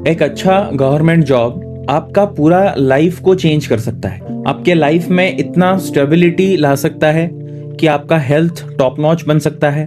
एक अच्छा government job आपका पूरा लाइफ को चेंज कर सकता है। आपके लाइफ में इतना स्टेबिलिटी ला सकता है कि आपका हेल्थ टॉप नॉच बन सकता है,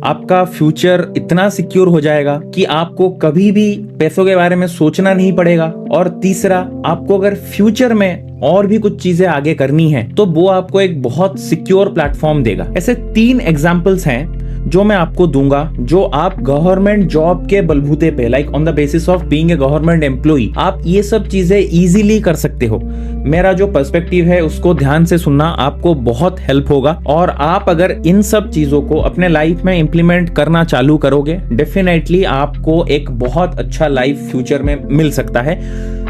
आपका फ्यूचर इतना सिक्योर हो जाएगा कि आपको कभी भी पैसों के बारे में सोचना नहीं पड़ेगा। और तीसरा, आपको अगर फ्यूचर में और भी कुछ चीजें आगे करनी है तो वो आपको एक बहुत सिक्योर प्लेटफॉर्म देगा। ऐसे 3 एग्जाम्पल्स हैं जो मैं आपको दूंगा, जो आप गवर्नमेंट जॉब के बलबूते पे, like on the basis of being a government employ, आप ये सब चीजें इजीली कर सकते हो। मेरा जो पर्सपेक्टिव है उसको ध्यान से सुनना, आपको बहुत हेल्प होगा। और आप अगर इन सब चीजों को अपने लाइफ में इंप्लीमेंट करना चालू करोगे, डेफिनेटली आपको एक बहुत अच्छा लाइफ फ्यूचर में मिल सकता है,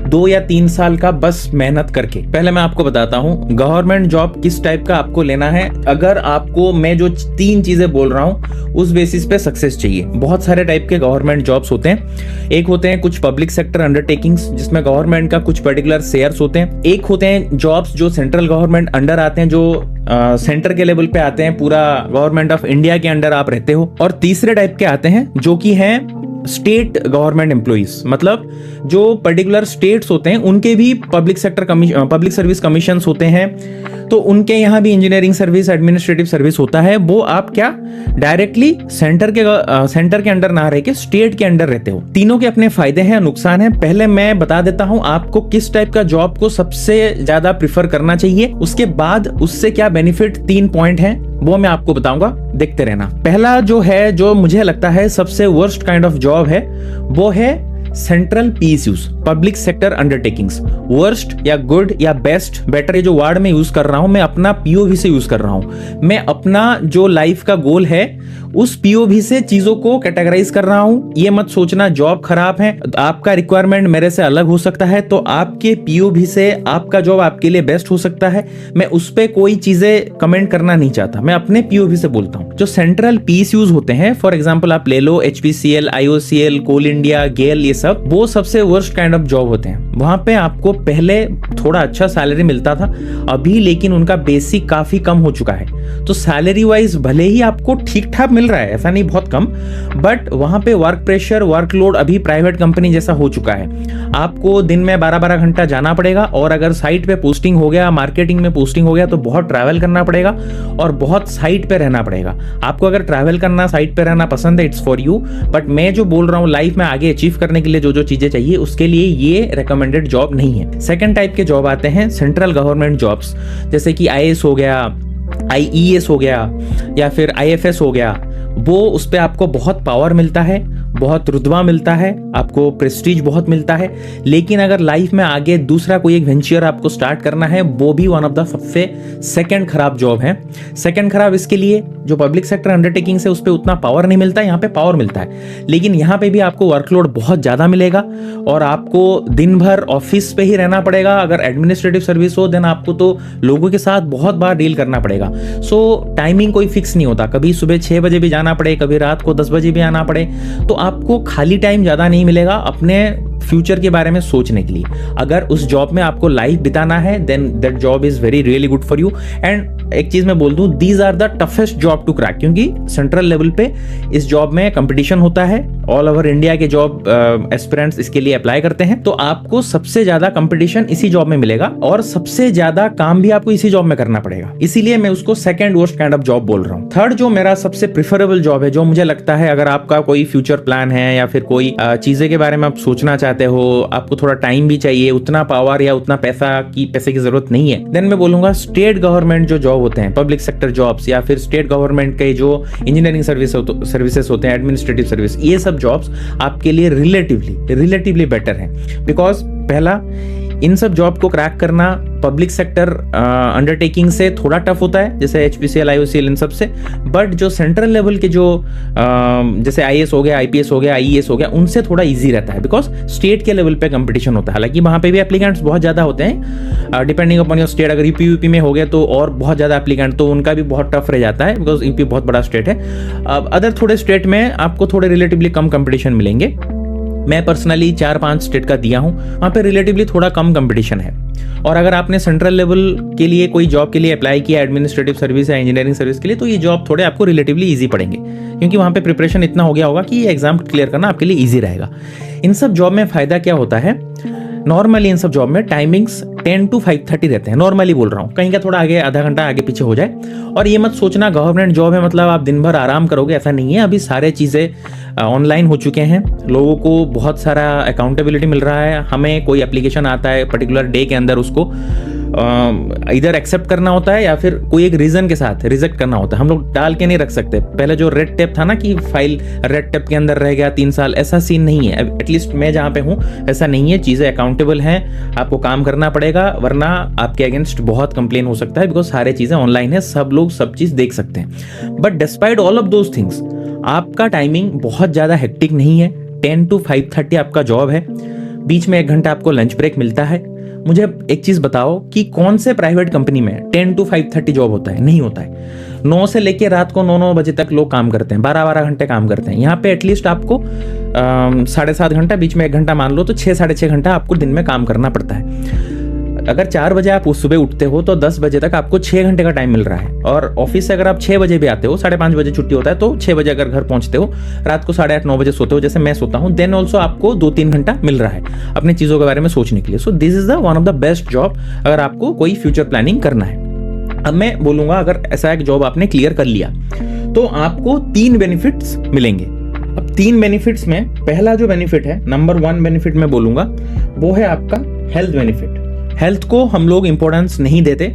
2 या 3 साल का बस मेहनत करके। पहले मैं आपको बताता हूँ गवर्नमेंट जॉब किस टाइप का आपको लेना है। अगर आपको मैं जो 3 चीजें बोल रहा हूँ उस बेसिस पे सक्सेस चाहिए। बहुत सारे टाइप के गवर्नमेंट जॉब्स होते हैं। एक होते हैं कुछ पब्लिक सेक्टर अंडरटेकिंग्स जिसमें गवर्नमेंट का कुछ पर्टिकुलर शेयर्स होते हैं। एक होते हैं जॉब्स जो सेंट्रल गवर्नमेंट अंडर आते हैं, जो सेंटर के लेवल पे आते हैं, पूरा गवर्नमेंट ऑफ इंडिया के अंडर आप रहते हो। और तीसरे टाइप के आते हैं जो कि हैं स्टेट गवर्नमेंट एम्प्लॉइज, मतलब जो पर्टिकुलर स्टेट्स होते हैं उनके भी पब्लिक सर्विस कमीशन होते हैं, तो उनके यहाँ भी इंजीनियरिंग सर्विस, एडमिनिस्ट्रेटिव सर्विस होता है। वो आप क्या डायरेक्टली सेंटर के अंडर ना रह के स्टेट के अंडर रहते हो। तीनों के अपने फायदे हैं, नुकसान हैं। पहले मैं बता देता हूं आपको किस टाइप का जॉब को सबसे ज्यादा प्रिफर करना चाहिए, उसके बाद उससे क्या बेनिफिट 3 पॉइंट हैं वो मैं आपको बताऊंगा, देखते रहना। पहला जो है, जो मुझे लगता है सबसे वर्स्ट काइंड ऑफ जॉब है, वो है central PSUs, public sector undertakings. Worst या गुड या बेस्ट, बेटर, ये जो वर्ड में यूज कर रहा हूं मैं अपना पीओवी से यूज कर रहा हूं। मैं अपना जो लाइफ का गोल है उस पीओवी से चीजों को कैटेगराइज कर रहा हूं। ये मत सोचना जॉब खराब है, आपका रिक्वायरमेंट मेरे से अलग हो सकता है, तो आपके पीओवी से आपका जॉब आपके लिए बेस्ट हो सकता है। मैं उस पर कोई चीजें कमेंट करना नहीं चाहता, मैं अपने पीओवी से बोलता हूं। जो सेंट्रल पीएसयूज होते हैं, फॉर एग्जाम्पल आप ले लो एचपीसीएल, आईओसीएल, कोल इंडिया, गेल, ये सब, वो सबसे वर्स्ट काइंड ऑफ जॉब होते हैं। वहां पे आपको पहले थोड़ा अच्छा सैलरी मिलता था, अभी लेकिन उनका बेसिक काफी कम हो चुका है। तो सैलरी वाइज भले ही आपको ठीक ठाक मिल रहा है, ऐसा नहीं बहुत कम, बट वहां पे वर्क प्रेशर, वर्कलोड अभी प्राइवेट कंपनी जैसा हो चुका है। आपको दिन में 12-12 घंटा जाना पड़ेगा, और अगर साइट पे पोस्टिंग हो गया, मार्केटिंग में पोस्टिंग हो गया, तो बहुत ट्रैवल करना पड़ेगा और बहुत साइट पे रहना पड़ेगा। आपको अगर ट्रैवल करना, साइट पे रहना पसंद है, इट्स फॉर यू। बट मैं जो बोल रहा हूँ लाइफ में आगे अचीव करने के लिए जो चीजें चाहिए, उसके लिए ये रिकमेंडेड जॉब नहीं है। सेकंड टाइप के जॉब आते हैं सेंट्रल गवर्नमेंट जॉब्स, जैसे कि आईएएस हो गया, आईईएस हो गया, या फिर आईएफएस हो गया। वो उस पे आपको बहुत पावर मिलता है, बहुत रुतबा मिलता है, आपको प्रेस्टीज बहुत मिलता है। लेकिन अगर लाइफ में आगे दूसरा कोई एक वेंचर आपको स्टार्ट करना है, वो भी वन ऑफ द सबसे सेकंड खराब जॉब है। सेकंड खराब इसके लिए, जो पब्लिक सेक्टर अंडरटेकिंग से उस पर उतना पावर नहीं मिलता, यहाँ पे पावर मिलता है, लेकिन यहाँ पे भी आपको वर्कलोड बहुत ज्यादा मिलेगा और आपको दिन भर ऑफिस पे ही रहना पड़ेगा। अगर एडमिनिस्ट्रेटिव सर्विस हो, देन आपको तो लोगों के साथ बहुत बार डील करना पड़ेगा। सो टाइमिंग कोई फिक्स नहीं होता, कभी सुबह 6 बजे भी जाना पड़े, कभी रात को 10 बजे भी आना पड़े, तो आपको खाली टाइम ज्यादा नहीं मिलेगा अपने फ्यूचर के बारे में सोचने के लिए। अगर उस जॉब में आपको लाइफ बिताना है, then that job is very really good for you. And एक चीज मैं बोल दूं, these are the toughest job to crack, क्योंकि सेंट्रल लेवल पे इस जॉब में कंपटीशन होता है। ऑल ओवर इंडिया के जॉब एस्पिरेंट्स इसके लिए अप्लाई करते हैं, तो आपको सबसे ज्यादा कंपटीशन इसी जॉब में मिलेगा और सबसे ज्यादा काम भी आपको इसी जॉब में करना पड़ेगा। इसीलिए मैं उसको second worst kind of job बोल रहा हूँ। थर्ड जो मेरा सबसे प्रिफरेबल जॉब है, जो मुझे लगता है अगर आपका कोई फ्यूचर प्लान है या फिर कोई चीजें के बारे में आप सोचना चाहते हो, आपको थोड़ा टाइम भी चाहिए, उतना पावर या उतना पैसे की जरूरत नहीं है, देन मैं बोलूंगा स्टेट गवर्नमेंट जो जॉब होते हैं, पब्लिक सेक्टर जॉब्स, या फिर स्टेट गवर्नमेंट के जो इंजीनियरिंग सर्विसेज होते हैं, एडमिनिस्ट्रेटिव सर्विस, ये सब जॉब्स आपके लिए रिलेटिवली बेटर हैं। बिकॉज पहला, इन सब जॉब को क्रैक करना पब्लिक सेक्टर अंडरटेकिंग से थोड़ा टफ होता है, जैसे एचपीसीएल, आईओसीएल, इन सब से। बट जो सेंट्रल लेवल के जो जैसे आईएएस हो गया, आईपीएस हो गया, आईईएस हो गया, उनसे थोड़ा इजी रहता है, बिकॉज स्टेट के लेवल पे कंपटीशन होता है। हालांकि वहां पे भी एप्लीकेंट्स बहुत ज्यादा होते हैं, डिपेंडिंग अपॉन योर स्टेट। अगर यूपी में हो गए तो और बहुत ज्यादा एप्लीकेंट, तो उनका भी बहुत टफ रह जाता है, बिकॉज यूपी बहुत बड़ा स्टेट है। अदर थोड़े स्टेट में आपको थोड़े रिलेटिवली कम कंपटीशन मिलेंगे। मैं पर्सनली 4-5 स्टेट का दिया हूं, वहां पे रिलेटिवली थोड़ा कम कंपटीशन है। और अगर आपने सेंट्रल लेवल के लिए कोई जॉब के लिए अप्लाई किया, एडमिनिस्ट्रेटिव सर्विस या इंजीनियरिंग सर्विस के लिए, तो ये जॉब थोड़े आपको रिलेटिवली इजी पड़ेंगे, क्योंकि वहां पे प्रिपरेशन इतना हो गया होगा कि ये एग्जाम क्लियर करना आपके लिए इजी रहेगा। इन सब जॉब में फ़ायदा क्या होता है, नॉर्मली इन सब जॉब में टाइमिंग्स 10 to 5:30 रहते हैं, नॉर्मली बोल रहा हूँ, कहीं का थोड़ा आगे आधा घंटा आगे पीछे हो जाए। और ये मत सोचना गवर्नमेंट जॉब है मतलब आप दिन भर आराम करोगे, ऐसा नहीं है। अभी सारे चीज़ें ऑनलाइन हो चुके हैं, लोगों को बहुत सारा अकाउंटेबिलिटी मिल रहा है। हमें कोई एप्लीकेशन आता है पर्टिकुलर डे के अंदर, उसको इधर एक्सेप्ट करना होता है या फिर कोई एक रीज़न के साथ रिजेक्ट करना होता है। हम लोग डाल के नहीं रख सकते। पहले जो रेड टेप था ना कि फाइल रेड टेप के अंदर रह गया 3 साल, ऐसा सीन नहीं है। एटलीस्ट मैं जहाँ पे हूँ ऐसा नहीं है, चीज़ें अकाउंटेबल हैं, आपको काम करना पड़ेगा, वरना आपके अगेंस्ट बहुत कंप्लेन हो सकता है, बिकॉज सारे चीज़ें ऑनलाइन है, सब लोग सब चीज़ देख सकते हैं। But despite all of those things आपका टाइमिंग बहुत ज़्यादा हेक्टिक नहीं है। 10 to 5:30 आपका जॉब है, बीच में 1 घंटा आपको लंच ब्रेक मिलता है। मुझे एक चीज बताओ कि कौन से प्राइवेट कंपनी में 10 to 5:30 जॉब होता है? नहीं होता है। 9 से लेके रात को 9 बजे तक लोग काम करते हैं, 12 घंटे काम करते हैं। यहाँ पे एटलीस्ट आपको 7.5 घंटा, बीच में 1 घंटा मान लो तो 6-6.5 घंटा आपको दिन में काम करना पड़ता है। अगर 4 बजे आप उस सुबह उठते हो तो 10 बजे तक आपको 6 घंटे का टाइम मिल रहा है। और ऑफिस से अगर आप 6 बजे भी आते हो, 5:30 बजे छुट्टी होता है, तो 6 बजे अगर घर पहुंचते हो, रात को 8:30-9 बजे सोते हो जैसे मैं सोता हूँ, देन ऑल्सो आपको 2-3 घंटा मिल रहा है अपनी चीज़ों के बारे में सोचने के लिए। So this is the one of the best job अगर आपको कोई फ्यूचर प्लानिंग करना है। अब मैं बोलूँगा अगर ऐसा एक जॉब आपने क्लियर कर लिया तो आपको 3 बेनिफिट्स मिलेंगे। अब 3 बेनिफिट्स में पहला जो बेनिफिट है, नंबर 1 बेनिफिट मैं बोलूँगा, वो है आपका हेल्थ बेनिफिट। हेल्थ को हम लोग इंपॉर्टेंस नहीं देते,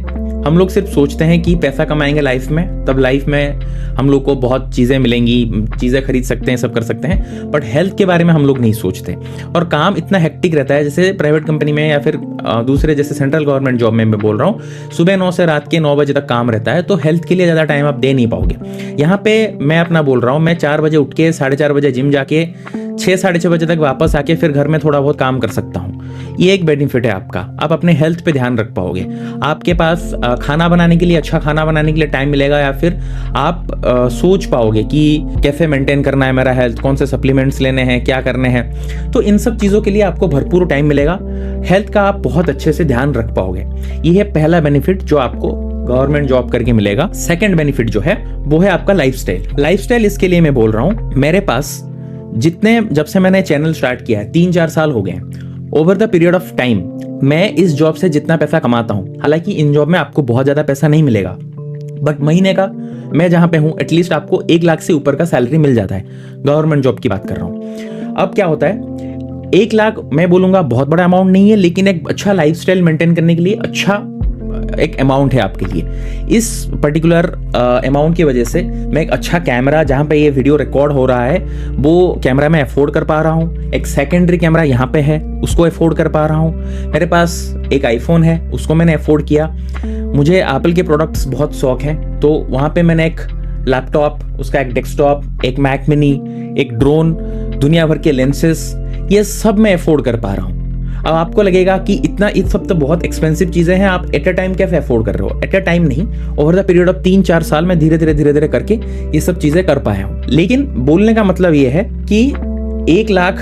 हम लोग सिर्फ सोचते हैं कि पैसा कमाएंगे लाइफ में, तब लाइफ में हम लोग को बहुत चीज़ें मिलेंगी, चीज़ें खरीद सकते हैं, सब कर सकते हैं, बट हेल्थ के बारे में हम लोग नहीं सोचते। और काम इतना हेक्टिक रहता है, जैसे प्राइवेट कंपनी में या फिर दूसरे जैसे सेंट्रल गवर्नमेंट जॉब में मैं बोल रहा हूँ, सुबह 9 से रात के 9 बजे तक काम रहता है, तो हेल्थ के लिए ज़्यादा टाइम आप दे नहीं पाओगे। यहाँ पे मैं अपना बोल रहा हूँ, मैं 4 बजे उठ के 4:30 बजे जिम जाके 6-6:30 बजे तक वापस आके फिर घर में थोड़ा बहुत काम कर सकता हूँ। ये एक बेनिफिट है आपका, आप अपने हेल्थ पे ध्यान रख पाओगे। आपके पास खाना बनाने के लिए, अच्छा खाना बनाने के लिए टाइम मिलेगा, या फिर आप सोच पाओगे कि कैसे मेंटेन करना है मेरा हेल्थ, कौन से सप्लीमेंट्स लेने हैं, क्या करने हैं। तो इन सब चीज़ों के लिए आपको भरपूर टाइम मिलेगा, हेल्थ का आप बहुत अच्छे से ध्यान रख पाओगे। ये है पहला बेनिफिट जो आपको गवर्नमेंट जॉब करके मिलेगा। सेकंड बेनिफिट जो है वो है आपका लाइफस्टाइल। लाइफस्टाइल इसके लिए मैं बोल रहा हूँ, मेरे पास जब से मैंने चैनल स्टार्ट किया है 3-4 साल हो गए, over the period of time मैं इस जॉब से जितना पैसा कमाता हूँ, हालांकि इन जॉब में आपको बहुत ज़्यादा पैसा नहीं मिलेगा, बट महीने का मैं जहाँ पे हूँ एटलीस्ट आपको 1 लाख से ऊपर का सैलरी मिल जाता है। गवर्नमेंट जॉब की बात कर रहा हूँ। अब क्या होता है, 1 लाख मैं बोलूँगा बहुत बड़ा अमाउंट नहीं है, लेकिन एक अच्छा लाइफस्टाइल मेंटेन करने के लिए अच्छा एक अमाउंट है आपके लिए। इस पर्टिकुलर अमाउंट की वजह से मैं एक अच्छा कैमरा, जहाँ पे ये वीडियो रिकॉर्ड हो रहा है वो कैमरा मैं अफोर्ड कर पा रहा हूँ। एक सेकेंडरी कैमरा यहाँ पे है, उसको अफोर्ड कर पा रहा हूँ। मेरे पास एक आईफोन है, उसको मैंने अफोर्ड किया। मुझे एप्पल के प्रोडक्ट्स बहुत शौक हैं, तो वहाँ पे मैंने एक लैपटॉप, उसका एक डेस्कटॉप, एक मैक मिनी, एक ड्रोन, दुनिया भर के लेंसेस, ये सब मैं अफोर्ड कर पा रहा हूँ। अब आपको लगेगा कि इतना ये सब तो बहुत एक्सपेंसिव चीजें हैं, आप एट अ टाइम कैसे अफोर्ड कर रहे हो? एट अ टाइम नहीं, ओवर द पीरियड ऑफ 3-4 साल में धीरे धीरे करके ये सब चीजें कर पाया हूँ। लेकिन बोलने का मतलब ये है कि 1 लाख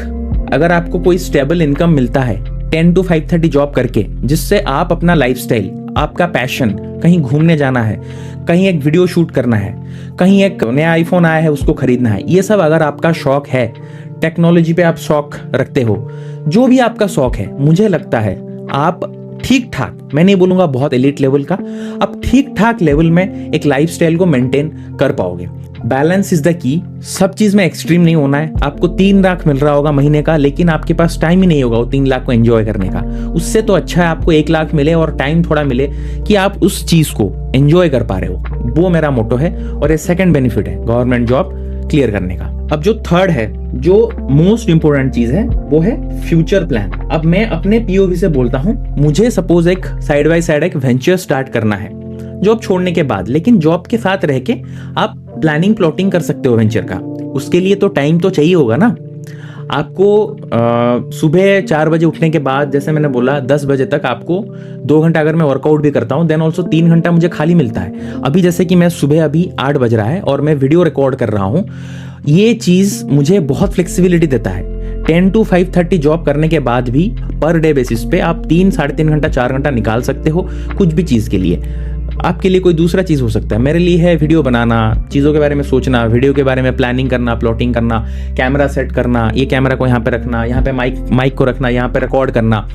अगर आपको कोई स्टेबल इनकम मिलता है 10 to 5:30 जॉब करके, जिससे आप अपना लाइफस्टाइल, आपका पैशन, कहीं घूमने जाना है, कहीं एक वीडियो शूट करना है, कहीं एक नया आईफोन आया है उसको खरीदना है, ये सब अगर आपका शौक है, टेक्नोलॉजी पे आप शौक रखते हो, जो भी आपका शौक है, मुझे लगता है आप ठीक ठाक, मैं नहीं बोलूंगा बहुत एलीट लेवल का, आप ठीक ठाक लेवल में एक लाइफस्टाइल को मेंटेन कर पाओगे। Balance is the key. सब चीज में एक्सट्रीम नहीं होना है। आपको 3 लाख मिल रहा होगा महीने का, लेकिन आपके पास टाइम ही नहीं होगा वो 3 लाख को एंजॉय करने का। उससे तो अच्छा है आपको 1 लाख मिले और टाइम थोड़ा मिले कि आप उस चीज को एंजॉय कर पा रहे हो। वो मेरा मोटो है और ये सेकंड बेनिफिट है गवर्नमेंट जॉब क्लियर करने का। अब जो थर्ड है, जो मोस्ट इंपोर्टेंट चीज है, वो है फ्यूचर प्लान। अब मैं अपने पीओवी से बोलता हूं, मुझे सपोज एक साइड बाय साइड एक वेंचर स्टार्ट करना है जॉब छोड़ने के बाद, लेकिन जॉब के साथ रह के आप प्लानिंग प्लॉटिंग कर सकते हो वेंचर का। उसके लिए तो टाइम तो चाहिए होगा ना आपको। सुबह 4 बजे उठने के बाद, जैसे मैंने बोला, 10 बजे तक आपको 2 घंटा अगर मैं वर्कआउट भी करता हूँ, देन ऑल्सो 3 घंटा मुझे खाली मिलता है। अभी जैसे कि मैं सुबह अभी 8 बज रहा है और मैं वीडियो रिकॉर्ड कर रहा हूँ, ये चीज मुझे बहुत फ्लेक्सिबिलिटी देता है। 10 to 5:30 जॉब करने के बाद भी पर डे बेसिस पे आप 3, 3.5 घंटा, 4 घंटा निकाल सकते हो कुछ भी चीज के लिए। आपके लिए कोई दूसरा चीज़ हो सकता है। मेरे लिए है वीडियो बनाना, चीज़ों के बारे में सोचना, वीडियो के बारे में प्लानिंग करना, प्लॉटिंग करना, कैमरा सेट करना, ये कैमरा को यहाँ पे रखना, यहाँ पे माइक को रखना, यहाँ पे रिकॉर्ड करना।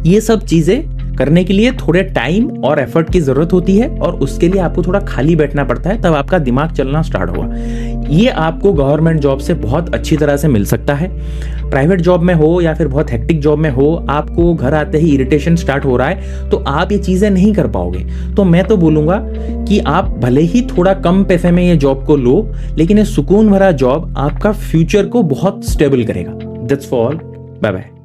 ये सब चीज़ें करने के लिए थोड़े टाइम और एफर्ट की ज़रूरत होती है, और उसके लिए आपको थोड़ा खाली बैठना पड़ता है, तब आपका दिमाग चलना स्टार्ट होगा। ये आपको गवर्नमेंट जॉब से बहुत अच्छी तरह से मिल सकता है। प्राइवेट जॉब में हो या फिर बहुत हेक्टिक जॉब में हो, आपको घर आते ही इरिटेशन स्टार्ट हो रहा है, तो आप ये चीज़ें नहीं कर पाओगे। तो मैं तो बोलूँगा कि आप भले ही थोड़ा कम पैसे में ये जॉब को लो, लेकिन ये सुकून भरा जॉब आपका फ्यूचर को बहुत स्टेबल करेगा। That's all, bye bye.